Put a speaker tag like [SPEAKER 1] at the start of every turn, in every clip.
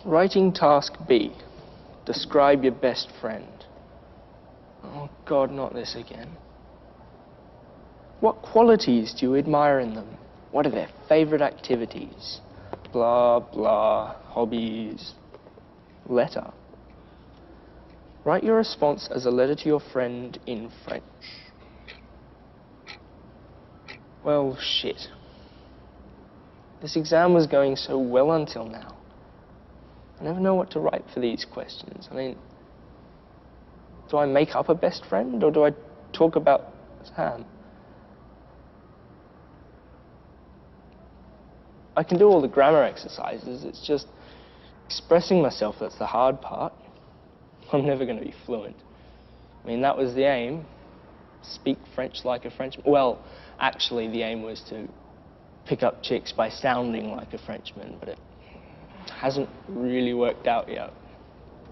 [SPEAKER 1] Writing task B. Describe your best friend. Oh God, not this again. What qualities do you admire in them? What are their favorite activities? Blah, blah, hobbies. Letter. Write your response as a letter to your friend in French. Well, shit. This exam was going so well until now. I never know what to write for these questions. I mean, do I make up a best friend or do I talk about Sam? I can do all the grammar exercises, it's just expressing myself that's the hard part. I'm never going to be fluent. I mean, that was the aim. Speak French like a Frenchman. Well, actually, the aim was to pick up chicks by sounding like a Frenchman, but it hasn't really worked out yet.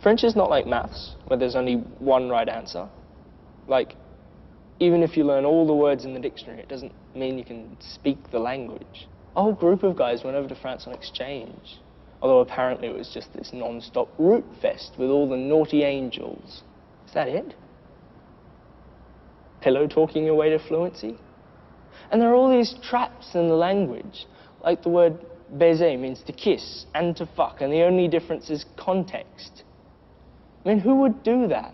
[SPEAKER 1] French is not like maths, where there's only one right answer. Like, even if you learn all the words in the dictionary, it doesn't mean you can speak the language. A whole group of guys went over to France on exchange, although apparently it was just this non-stop root fest with all the naughty angels. Is that it? Pillow talking your way to fluency? And there are all these traps in the language, like the word baiser means to kiss and to fuck, and the only difference is context. I mean, who would do that?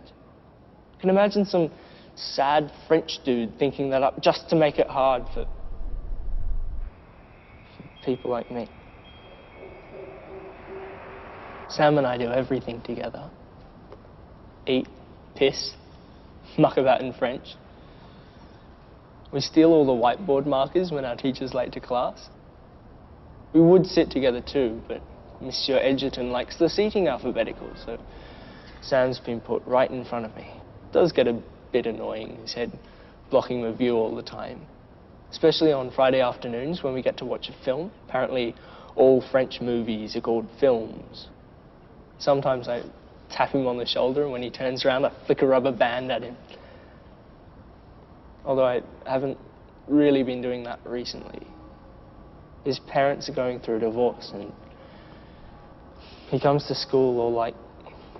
[SPEAKER 1] I can imagine some sad French dude thinking that up just to make it hard for people like me. Sam and I do everything together. Eat, piss, muck about in French. We steal all the whiteboard markers when our teacher's late to class. We would sit together too, but Monsieur Edgerton likes the seating alphabetical, so Sam's been put right in front of me. It does get a bit annoying, his head blocking my view all the time. Especially on Friday afternoons when we get to watch a film. Apparently all French movies are called films. Sometimes I tap him on the shoulder, and when he turns around I flick a rubber band at him. Although I haven't really been doing that recently. His parents are going through a divorce, and he comes to school all like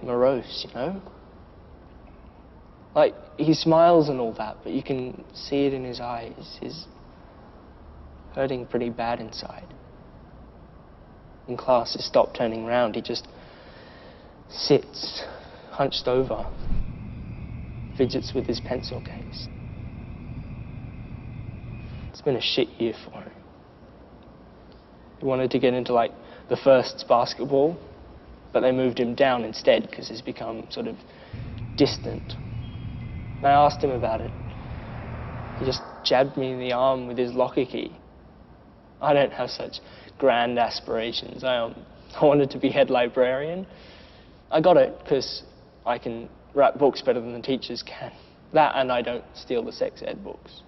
[SPEAKER 1] morose, you know? Like, he smiles and all that, but you can see it in his eyes. He's hurting pretty bad inside. In class, he stopped turning around. He just sits, hunched over, fidgets with his pencil case. It's been a shit year for him. He wanted to get into, like, the first basketball, but they moved him down instead because he's become sort of distant. And I asked him about it. He just jabbed me in the arm with his locker key. I don't have such grand aspirations. I wanted to be head librarian. I got it because I can write books better than the teachers can. That, and I don't steal the sex ed books.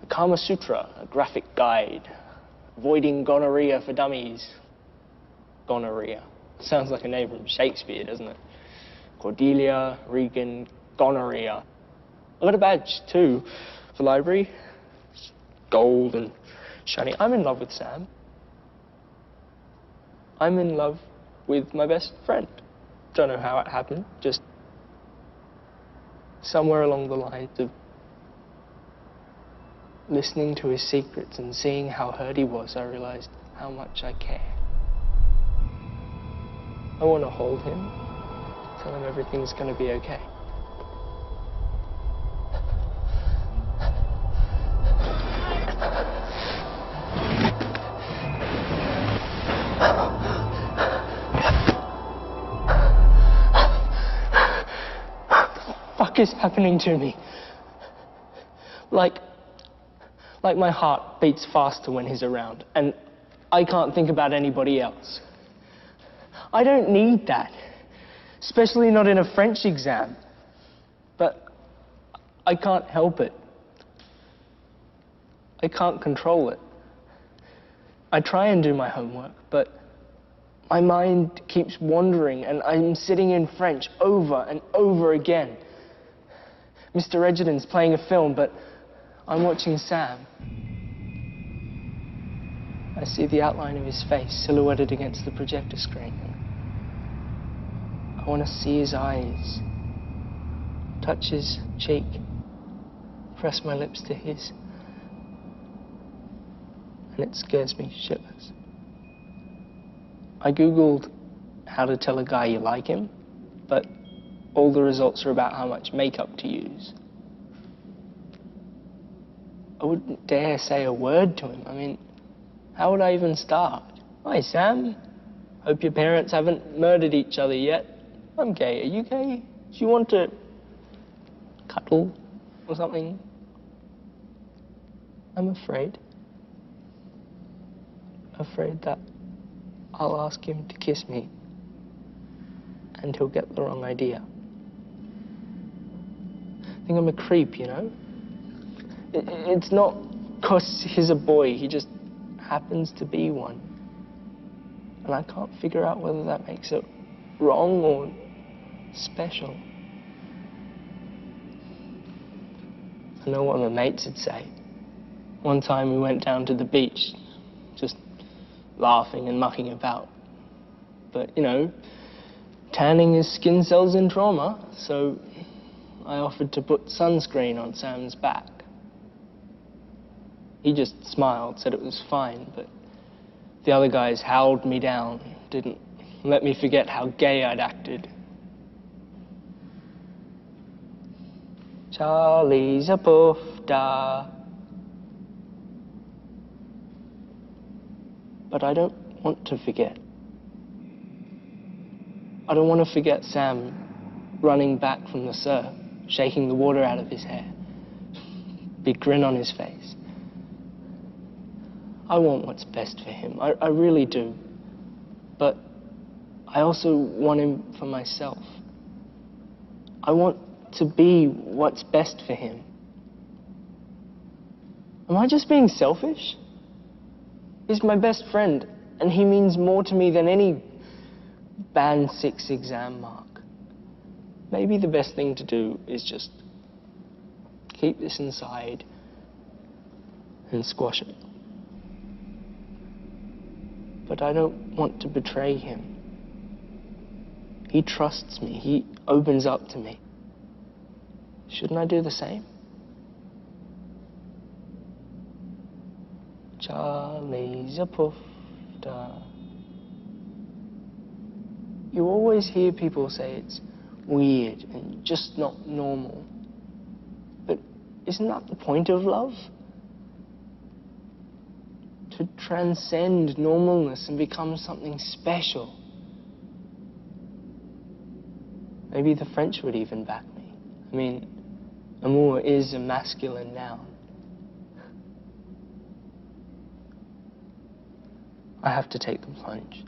[SPEAKER 1] The Kama Sutra, a graphic guide. Avoiding gonorrhea for dummies. Gonorrhea. Sounds like a name from Shakespeare, doesn't it? Cordelia, Regan, gonorrhea. I got a badge too for library. It's gold and shiny. I'm in love with Sam. I'm in love with my best friend. Don't know how it happened, just somewhere along the lines of listening to his secrets and seeing how hurt he was, I realized how much I care. I want to hold him, tell him everything's going to be okay. What the fuck is happening to me? Like my heart beats faster when he's around, and I can't think about anybody else. I don't need that, especially not in a French exam, but I can't help it. I can't control it. I try and do my homework, but my mind keeps wandering, and I'm sitting in French over and over again. Mr. Edgerton's playing a film, but I'm watching Sam. I see the outline of his face silhouetted against the projector screen. I want to see his eyes, touch his cheek, press my lips to his. And it scares me shitless. I Googled how to tell a guy you like him, but all the results are about how much makeup to use. I wouldn't dare say a word to him. I mean, how would I even start? Hi, Sam. Hope your parents haven't murdered each other yet. I'm gay. Are you gay? Do you want to cuddle or something? I'm afraid. Afraid that I'll ask him to kiss me and he'll get the wrong idea. I think I'm a creep, you know? It's not 'cause he's a boy, he just happens to be one. And I can't figure out whether that makes it wrong or special. I know what my mates would say. One time we went down to the beach, just laughing and mucking about. But, you know, tanning is skin cells in trauma, so I offered to put sunscreen on Sam's back. He just smiled, said it was fine, but the other guys howled me down, didn't let me forget how gay I'd acted. Charlie's a poof-da. But I don't want to forget. I don't want to forget Sam running back from the surf, shaking the water out of his hair, big grin on his face. I want what's best for him. I really do. But I also want him for myself. I want to be what's best for him. Am I just being selfish? He's my best friend, and he means more to me than any Band 6 exam mark. Maybe the best thing to do is just keep this inside and squash it. But I don't want to betray him. He trusts me. He opens up to me. Shouldn't I do the same? Charlie's a poof-da. You always hear people say it's weird and just not normal. But isn't that the point of love? To transcend normalness and become something special. Maybe the French would even back me. I mean, amour is a masculine noun. I have to take the plunge.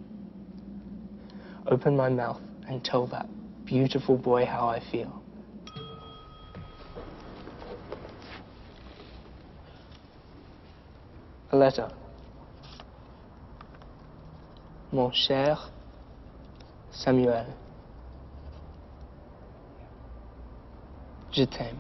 [SPEAKER 1] Open my mouth and tell that beautiful boy how I feel. A letter. Mon cher Samuel, je t'aime.